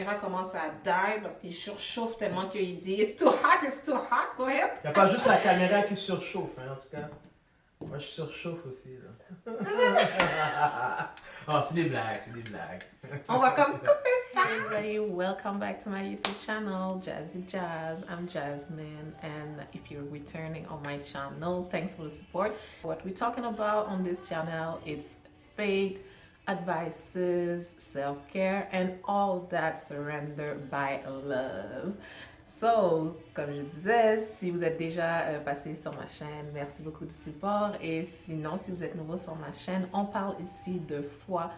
Ira commence à die parce qu'il surchauffe tellement qu'il dit it's too hot, go ahead. Il n'y a pas juste la caméra qui surchauffe, hein, en tout cas. Moi, je surchauffe aussi, là. Oh, c'est des blagues, c'est des blagues. On va comme couper ça. Hey everybody, welcome back to my YouTube channel, Jazzy Jazz. I'm Jasmine, and if you're returning on my channel, thanks for the support. What we're talking about on this channel is faith, advices, self-care, and all that surrendered by love. So, comme je disais, si vous êtes déjà passé sur ma chaîne, merci beaucoup du support. Et sinon, si vous êtes nouveau sur ma chaîne, on parle ici de foi,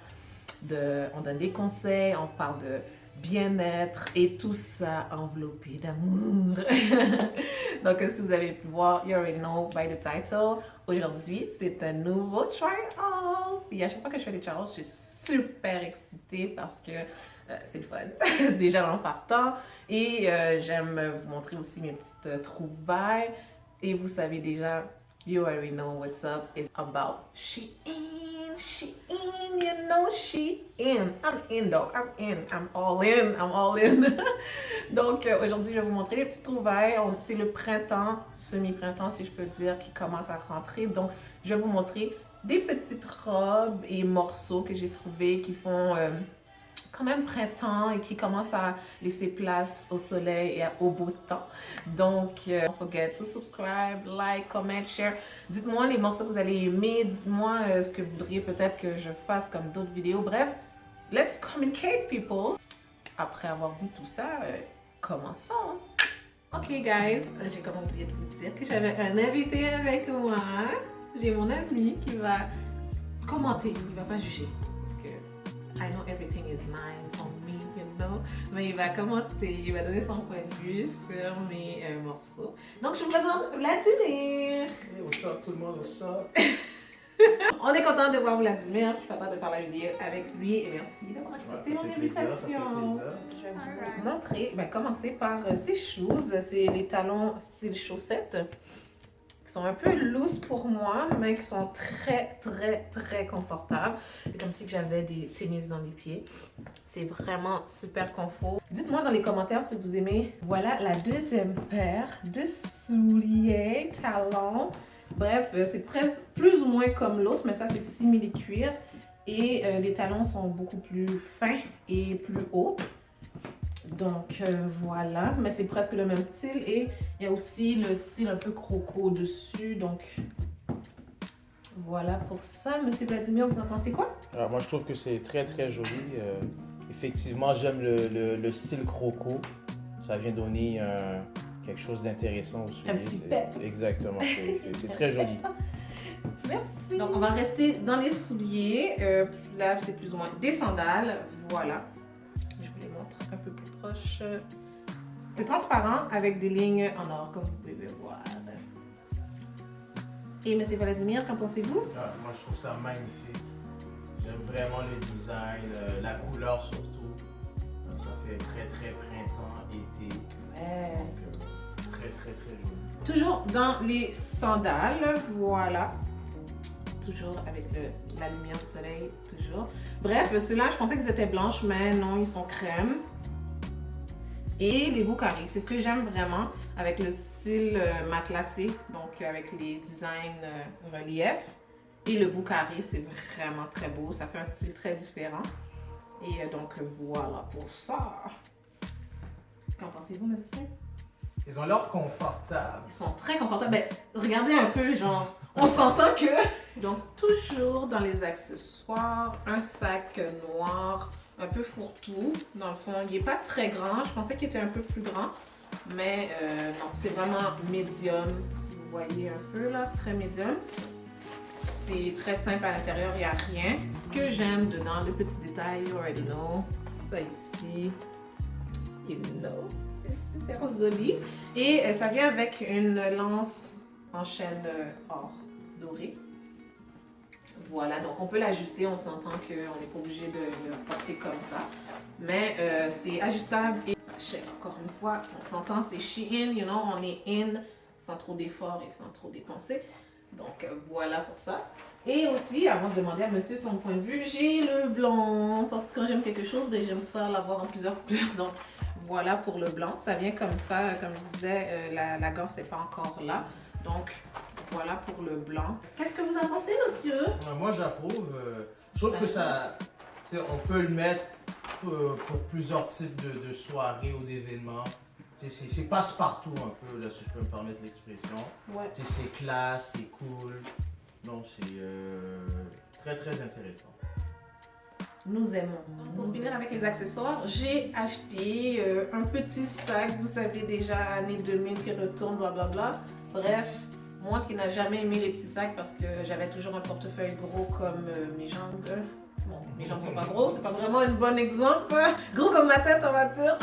on donne des conseils, on parle de bien-être et tout ça enveloppé d'amour. Donc, si vous avez pu voir, you already know by the title. Aujourd'hui, c'est un nouveau try-off. Et à chaque fois que je fais des try-offs, je suis super excitée parce que c'est le fun. Déjà en partant. Et j'aime vous montrer aussi mes petites trouvailles. Et vous savez déjà, you already know what's up. It's about Shein, you know Shein. I'm in though, I'm all in. Donc aujourd'hui, je vais vous montrer les petites trouvailles. C'est le printemps, semi-printemps si je peux dire, qui commence à rentrer. Donc je vais vous montrer des petites robes et morceaux que j'ai trouvés qui font quand même printemps et qui commence à laisser place au soleil et au beau temps. Donc, don't forget to subscribe, like, comment, share. Dites-moi les morceaux que vous allez aimer. Dites-moi ce que vous voudriez peut-être que je fasse comme d'autres vidéos. Bref, let's communicate, people. Après avoir dit tout ça, commençons. Ok, guys, j'ai comme oublié de vous dire que j'avais un invité avec moi. J'ai mon ami qui va commenter. Il va pas juger. I know everything is nice on me, you know. Mais il va commenter, il va donner son point de vue sur mes morceaux. Donc, je vous présente Vladimir. Hey, what's up tout le monde, what's up? On est content de voir Vladimir. Je suis contente de faire la vidéo avec lui et merci d'avoir accepté mon invitation. Je vais vous montrer, commencer par ces shoes. C'est les talons style chaussette. Qui sont un peu loose pour moi, mais qui sont très confortables. C'est comme si j'avais des tennis dans les pieds. C'est vraiment super confort. Dites-moi dans les commentaires si vous aimez. Voilà la deuxième paire de souliers talons. Bref, c'est presque plus ou moins comme l'autre, mais ça c'est simili-cuir. Et les talons sont beaucoup plus fins et plus hauts. Donc voilà, mais c'est presque le même style et il y a aussi le style un peu croco dessus, donc voilà pour ça. Monsieur Vladimir, vous en pensez quoi? Alors, moi je trouve que c'est très joli. Effectivement, j'aime le style croco. Ça vient donner quelque chose d'intéressant au soulier. Un petit pep. Exactement, c'est très joli. Merci. Donc on va rester dans les souliers. Là c'est plus ou moins des sandales, voilà. Je vous les montre un peu plus proche. C'est transparent avec des lignes en or, comme vous pouvez voir. Et monsieur Vladimir, qu'en pensez-vous? Moi, je trouve ça magnifique. J'aime vraiment le design, la couleur surtout. Ça fait très printemps, été. Ouais. Donc, très joli. Toujours dans les sandales, voilà. Toujours avec la lumière du soleil, toujours. Bref, ceux-là, je pensais qu'ils étaient blanches, mais non, ils sont crème. Et les bouts carrés, c'est ce que j'aime vraiment avec le style matelassé, donc avec les designs relief. Et le bout carré, c'est vraiment très beau, ça fait un style très différent. Et donc voilà pour ça. Qu'en pensez-vous, monsieur? Ils ont l'air confortables. Ils sont très confortables. Ben, regardez un peu, genre, on s'entend que... Donc, toujours dans les accessoires, un sac noir, un peu fourre-tout. Dans le fond, il n'est pas très grand. Je pensais qu'il était un peu plus grand. Mais non, c'est vraiment médium. Si vous voyez un peu là, très médium. C'est très simple à l'intérieur, il n'y a rien. Ce que j'aime dedans, le petit détail, you already know. Ça ici, you know. C'est super joli. Et ça vient avec une lance en chaîne or dorée. Voilà, donc on peut l'ajuster, on s'entend qu'on n'est pas obligé de le porter comme ça. Mais c'est ajustable et encore une fois, on s'entend, c'est Shein, you know, on est in sans trop d'efforts et sans trop dépenser. Donc voilà pour ça. Et aussi, avant de demander à monsieur son point de vue, j'ai le blanc. Parce que quand j'aime quelque chose, ben, j'aime ça l'avoir en plusieurs couleurs. Donc voilà pour le blanc. Ça vient comme ça. Comme je disais, la ganse n'est pas encore là. Donc voilà pour le blanc. Qu'est-ce que vous en pensez, monsieur? Moi, j'approuve. Je trouve que ça, tu sais, on peut le mettre pour plusieurs types de soirées ou d'événements. Tu sais, c'est passe-partout un peu, là, si je peux me permettre l'expression. Ouais. Tu sais, c'est classe, c'est cool. Donc, c'est très, très intéressant. Nous aimons. Pour finir avec les accessoires, j'ai acheté un petit sac, vous savez déjà, année 2000 qui retourne, blablabla. Bref, moi qui n'ai jamais aimé les petits sacs parce que j'avais toujours un portefeuille gros comme mes jambes. Bon, mes jambes sont pas gros, c'est pas vraiment un bon exemple. Gros comme ma tête, on va dire.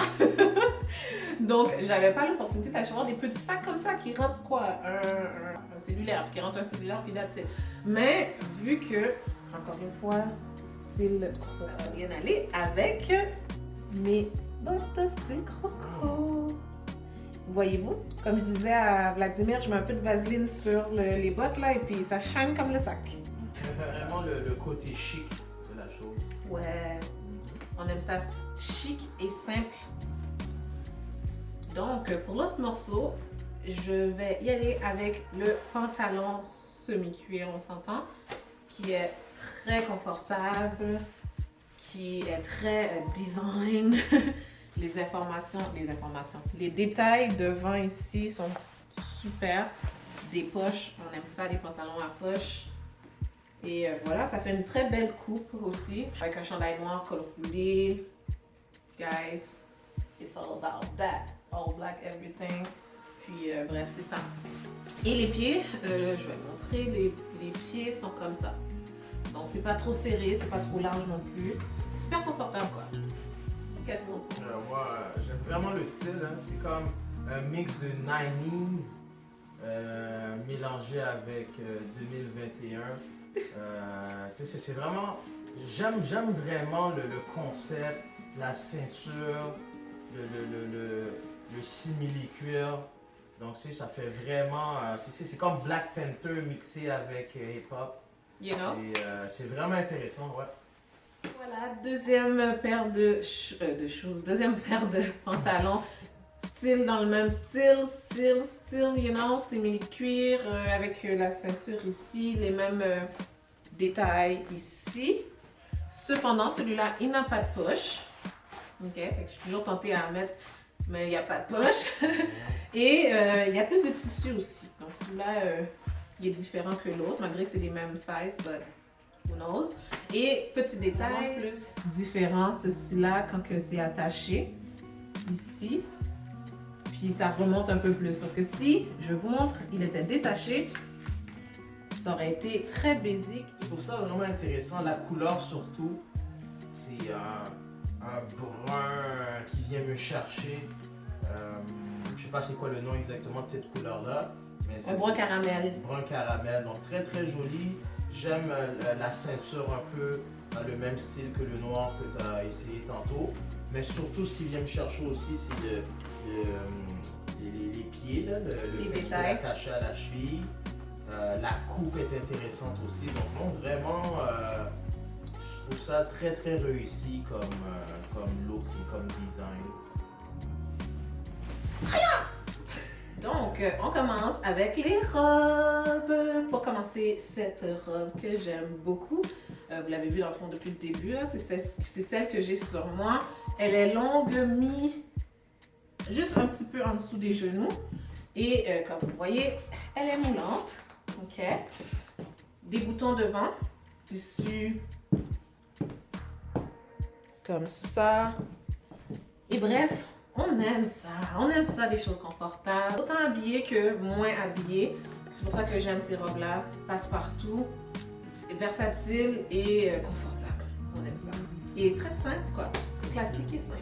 Donc, j'avais pas l'opportunité d'acheter des petits sacs comme ça qui rentrent quoi? Un cellulaire, qui rentre un cellulaire, puis that's it. Mais vu que, encore une fois, style croco, bien aller avec mes bottes style croco. Voyez-vous, comme je disais à Vladimir, je mets un peu de vaseline sur les bottes là et puis ça shine comme le sac. C'est vraiment le côté chic de la chose. Ouais, on aime ça chic et simple. Donc, pour l'autre morceau, je vais y aller avec le pantalon semi-cuir, on s'entend, qui est très confortable, qui est très design. Les détails devant ici sont super. Des poches, on aime ça, des pantalons à poche. Et voilà, ça fait une très belle coupe aussi, avec un chandail noir coloré. Guys, it's all about that. All black everything. Puis bref, c'est ça. Et les pieds, je vais montrer, les pieds sont comme ça. Donc c'est pas trop serré, c'est pas trop large non plus. Super confortable quoi. Moi, j'aime vraiment le style. Hein. C'est comme un mix de 90s mélangé avec 2021. C'est vraiment... J'aime vraiment le concept, la ceinture, le simili-cuir. Donc, tu sais, ça fait vraiment... c'est comme Black Panther mixé avec hip-hop. You know? Et c'est vraiment intéressant, ouais. Voilà, deuxième paire de choses, deuxième paire de pantalons. Style dans le même style, you know, simili-cuir avec la ceinture ici, les mêmes détails ici. Cependant, celui-là, il n'a pas de poche. Ok, fait que je suis toujours tentée à en mettre, mais il n'y a pas de poche. Et il y a plus de tissu aussi. Donc celui-là, il est différent que l'autre, malgré que c'est les mêmes sizes, but who knows. Et petit détail plus différent, ceci-là, quand c'est attaché, ici. Puis ça remonte un peu plus. Parce que si, je vous montre, il était détaché, ça aurait été très basique. Je trouve ça vraiment intéressant. La couleur surtout, c'est un brun qui vient me chercher. Je sais pas c'est quoi le nom exactement de cette couleur-là. Un brun caramel. Brun caramel, donc très très joli. J'aime la ceinture un peu dans le même style que le noir que tu as essayé tantôt. Mais surtout, ce qui vient me chercher aussi, c'est les pieds, là, le fait qu'il est attaché à la cheville. La coupe est intéressante aussi. Donc, non, vraiment, je trouve ça très très réussi comme look et comme design. Donc, on commence avec les robes. Pour commencer, cette robe que j'aime beaucoup, vous l'avez vu dans le fond depuis le début, c'est celle que j'ai sur moi. Elle est longue, juste un petit peu en dessous des genoux. Et comme vous voyez, elle est moulante. Ok. Des boutons devant, tissu comme ça. Et bref, on aime ça, des choses confortables. Autant habillé que moins habillé. C'est pour ça que j'aime ces robes-là. Passe-partout, versatile et confortable. On aime ça. Et très simple, quoi. Classique et simple.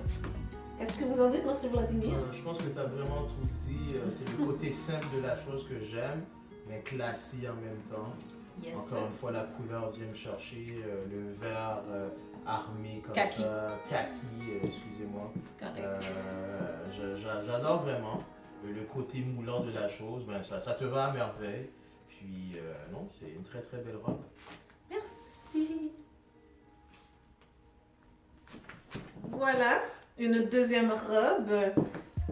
Est-ce que vous en dites, monsieur Vladimir? Je pense que tu as vraiment tout dit. C'est le côté simple de la chose que j'aime, mais classique en même temps. Yes. Encore une fois, la couleur vient me chercher. Le vert armé comme Kaki. ça. Kaki, excusez-moi. Correct. J'adore vraiment le côté moulant de la chose. Ben, ça te va à merveille. puis, non, c'est une très très belle robe. Merci. Voilà, une deuxième robe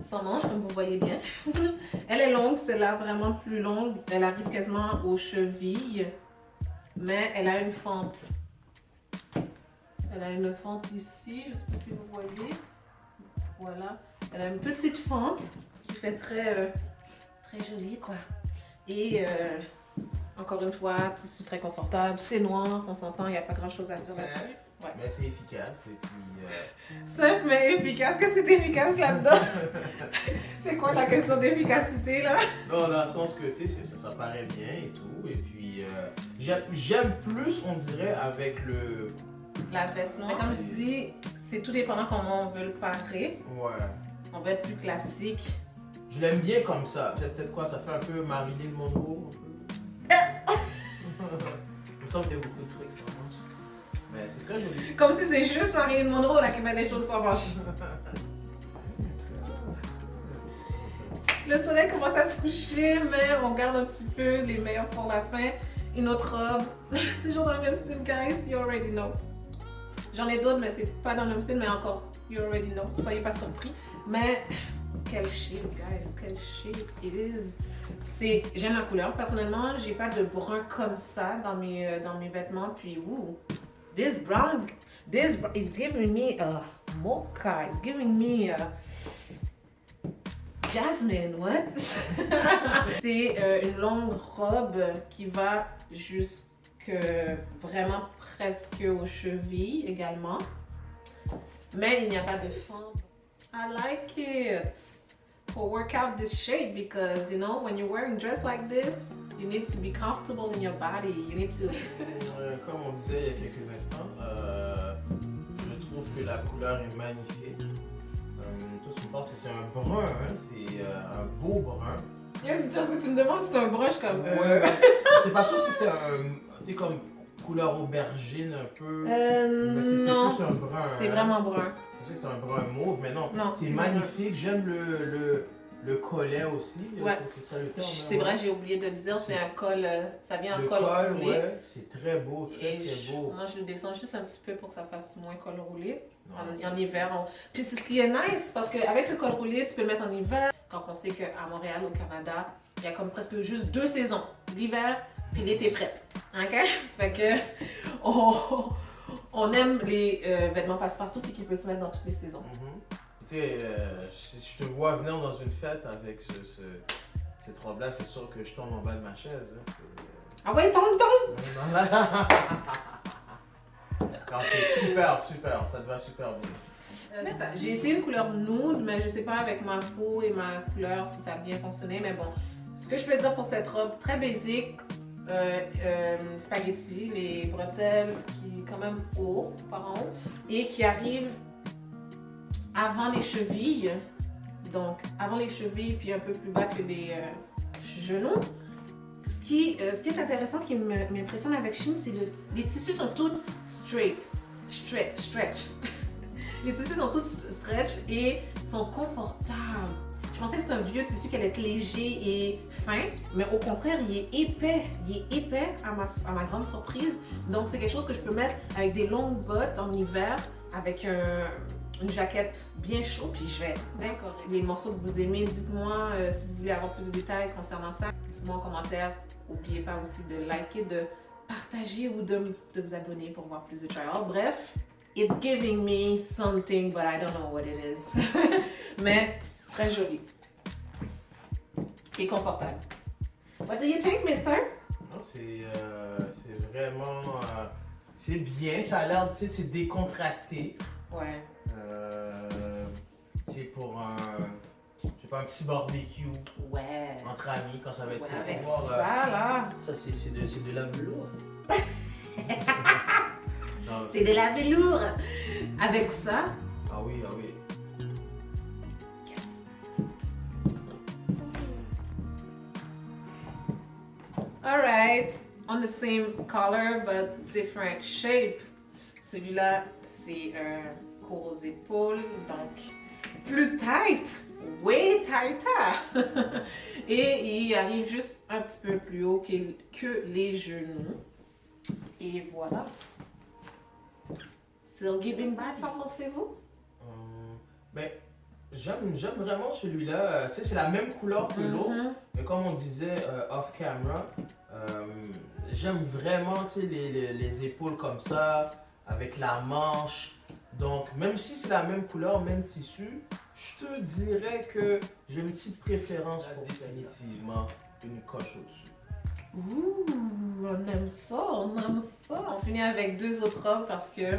sans manches, comme vous voyez bien. Elle est longue, celle-là vraiment plus longue. Elle arrive quasiment aux chevilles, mais elle a une fente. Elle a une fente ici, je ne sais pas si vous voyez. Voilà, elle a une petite fente qui fait très jolie, quoi. Et encore une fois, tissu très confortable, c'est noir, on s'entend, il n'y a pas grand-chose à dire là-dessus. Ouais. Mais c'est efficace et puis... Simple mais efficace. Qu'est-ce que t'es efficace là-dedans? C'est quoi la question d'efficacité là? Non, dans le sens que tu sais, ça paraît bien et tout. Et puis, j'aime plus, on dirait, avec le... La veste noire. Mais comme je dis, c'est tout dépendant comment on veut le parer. Ouais. On veut être plus classique. Je l'aime bien comme ça. Peut-être quoi, ça fait un peu Marilyn Monroe. Il me semble qu'il y a beaucoup de trucs sans manche. Mais c'est très joli. Comme si c'est juste Marilyn Monroe là qui met des choses sans manche. Le soleil commence à se coucher, mais on garde un petit peu les meilleurs pour la fin. Une autre robe, toujours dans le même style, guys, you already know. J'en ai d'autres, mais c'est pas dans le même style, mais encore, you already know. Soyez pas surpris. Mais quel shape, guys, quel shape it is. J'aime la couleur. Personnellement, j'ai pas de brun comme ça dans mes vêtements. Puis, ouh, this brown, it's giving me a mocha. It's giving me a jasmine, what? C'est une longue robe qui va jusque vraiment presque aux chevilles également. Mais il n'y a pas de fente. I like it. For workout this shape because you know when you're wearing dress like this, you need to be comfortable in your body. You need to. Comme on disait il y a quelques instants, je trouve que la couleur est magnifique. Tout ce qu'on pense que c'est un brun, hein? C'est un beau brun. Si tu me demandes si c'est un brush comme. Ouais. J'étais pas sûr si c'était tu sais, comme couleur aubergine un peu. Mais c'est non. plus un brun. C'est vraiment brun. Je sais que c'est un brun mauve, mais non. Non, c'est magnifique. J'aime le collet aussi. Ouais. C'est ça le terme. C'est vrai, j'ai oublié de le dire. C'est un col. Ça vient en le col roulé. Ouais, c'est très beau, très beau. Moi, je le descends juste un petit peu pour que ça fasse moins col roulé. Non, en hiver. Puis c'est ce qui est nice parce qu'avec le col roulé, tu peux le mettre en hiver. Quand on sait qu'à Montréal, au Canada, il y a comme presque juste 2 saisons. L'hiver puis l'été fret. OK? Fait que on aime les vêtements passe-partout et qui peuvent se mettre dans toutes les saisons. Tu sais, je te vois venir dans une fête avec cette robe-là, c'est sûr que je tombe en bas de ma chaise. Hein, Ah ouais, tombe! Non, c'est super, ça te va super bien. J'ai essayé une couleur nude, mais je sais pas avec ma peau et ma couleur si ça a bien fonctionné. Mais bon, ce que je peux dire pour cette robe, très basique, spaghetti, les bretelles qui est quand même haut, par en haut, et qui arrive avant les chevilles. Donc, avant les chevilles, puis un peu plus bas que les genoux. Ce qui est intéressant, qui m'impressionne avec Shein, c'est les tissus sont tous stretch. Les tissus sont tous stretch et sont confortables. Je pensais que c'était un vieux tissu qui allait être léger et fin, mais au contraire, il est épais. Il est épais à ma grande surprise. Donc, c'est quelque chose que je peux mettre avec des longues bottes en hiver, avec une jaquette bien chaude, puis je vais être les morceaux que vous aimez. Dites-moi si vous voulez avoir plus de détails concernant ça. Dites-moi en commentaire. N'oubliez pas aussi de liker, de partager ou de vous abonner pour voir plus de trials. Bref, it's giving me something, but I don't know what it is. Mais très joli et confortable. What do you think, mister? Non, c'est vraiment... c'est bien, ça a l'air, tu sais, c'est décontracté. Ouais. C'est pour je sais pas, un petit barbecue. Ouais. Entre amis, quand ça va être ouais, pour avec pouvoir, ça, là. Ça, c'est de la velours. C'est de la velours. Avec ça. Ah oui, ah oui. Yes. Alright. On the same color, but different shape. Celui-là, c'est court aux épaules, donc plus tight, way taille. Et il arrive juste un petit peu plus haut que les genoux. Et voilà. Still giving back, qu'en pensez-vous? Ben, j'aime vraiment celui-là. Tu sais, c'est la même couleur que l'autre, mais comme on disait off-camera, j'aime vraiment tu sais, les épaules comme ça, avec la manche. Donc, même si c'est la même couleur, même tissu, je te dirais que j'ai une petite préférence pour définitivement une coche au-dessus. Ouh, on aime ça, on aime ça. On finit avec deux autres robes parce que,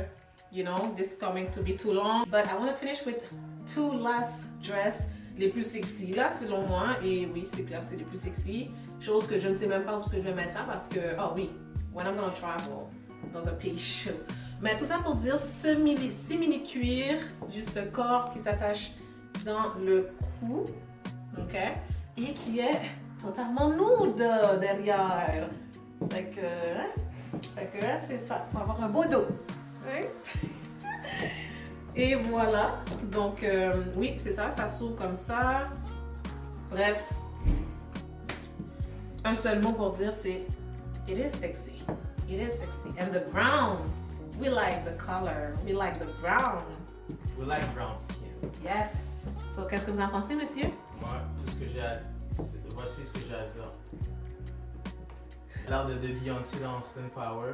you know, this is coming to be too long. But I want to finish with two last dress les plus sexy là, selon moi. Et oui, c'est clair, c'est les plus sexy. Chose que je ne sais même pas où est-ce que je vais mettre ça parce que, oh oui, when I'm gonna travel, dans un pays chaud. Mais tout ça pour dire simili cuir, juste le corps qui s'attache dans le cou, ok, et qui est totalement nude derrière. Fait que c'est ça, pour avoir un beau dos. Hein? Et voilà, donc oui, c'est ça, ça s'ouvre comme ça. Bref, un seul mot pour dire, c'est it is sexy. It is sexy. And the brown, we like the color. We like the brown. We like brown skin. Yes. So, qu'est-ce que vous en pensez, monsieur? Ouais, tout ce que j'ai à... Voici ce que j'ai à dire. L'air de Beyoncé dans Austin Power.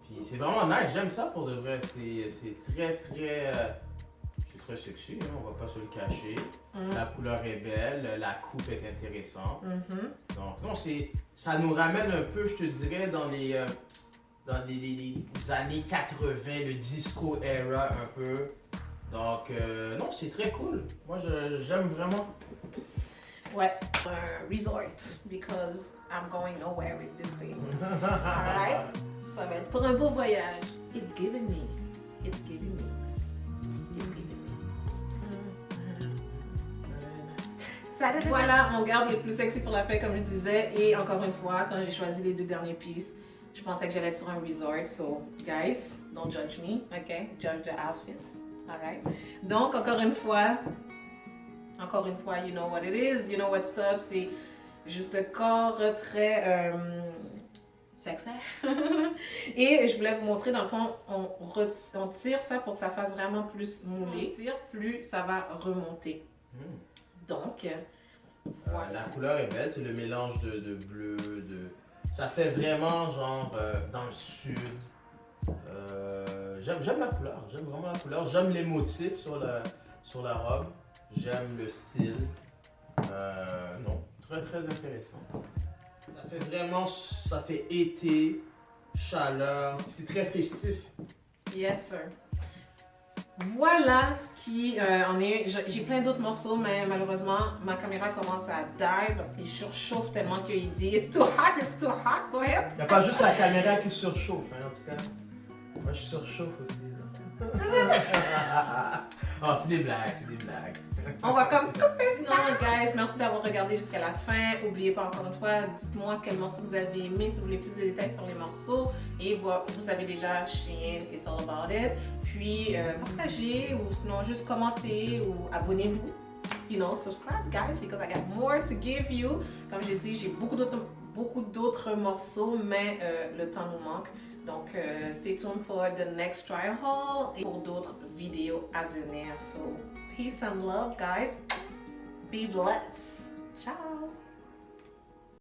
Puis c'est vraiment nice, j'aime ça pour de vrai. C'est très c'est très sexy, hein, on va pas se le cacher. La couleur est belle, la coupe est intéressante. Donc non, ça nous ramène un peu, je te dirais, dans les années 80, le disco era un peu. Donc non, c'est très cool. Moi, j'aime vraiment. Ouais, resort, because I'm going nowhere with this thing. Alright? Ça va être pour un beau voyage. It's giving me. It's giving me. It's giving me. Voilà, on garde les plus sexy pour la fin, comme je disais. Et encore une fois, quand j'ai choisi les deux derniers pieces, je pensais que j'allais être sur un resort. So, guys, don't judge me, ok? Judge the outfit. Alright? Donc, encore une fois, you know what it is, you know what's up. C'est juste un corps très sexy. Et je voulais vous montrer, dans le fond, on tire ça pour que ça fasse vraiment plus moulé. On tire, plus ça va remonter. Donc, voilà. La couleur est belle, c'est le mélange de bleu, ça fait vraiment genre dans le sud. J'aime la couleur, j'aime vraiment la couleur. J'aime les motifs sur la robe. J'aime le style. Non, très très intéressant. Ça fait été, chaleur, c'est très festif. Yes, sir. Voilà ce qui en est. J'ai plein d'autres morceaux, mais malheureusement, ma caméra commence à die parce qu'il surchauffe tellement qu'il dit it's too hot, go ahead. Il n'y a pas juste la caméra qui surchauffe, hein, en tout cas. Moi, je surchauffe aussi. Oh, c'est des blagues. On va comme couper ça. Non, guys, merci d'avoir regardé jusqu'à la fin. N'oubliez pas, encore une fois, dites-moi quel morceau vous avez aimé, si vous voulez plus de détails sur les morceaux. Et vous savez déjà, Shein, it's all about it. Puis, partagez ou sinon juste commentez ou abonnez-vous. You know, subscribe, guys, because I got more to give you. Comme j'ai dit, j'ai beaucoup d'autres morceaux, mais le temps nous manque. Donc, stay tuned for the next trial haul et pour d'autres vidéos à venir. So, peace and love, guys. Be blessed. Ciao.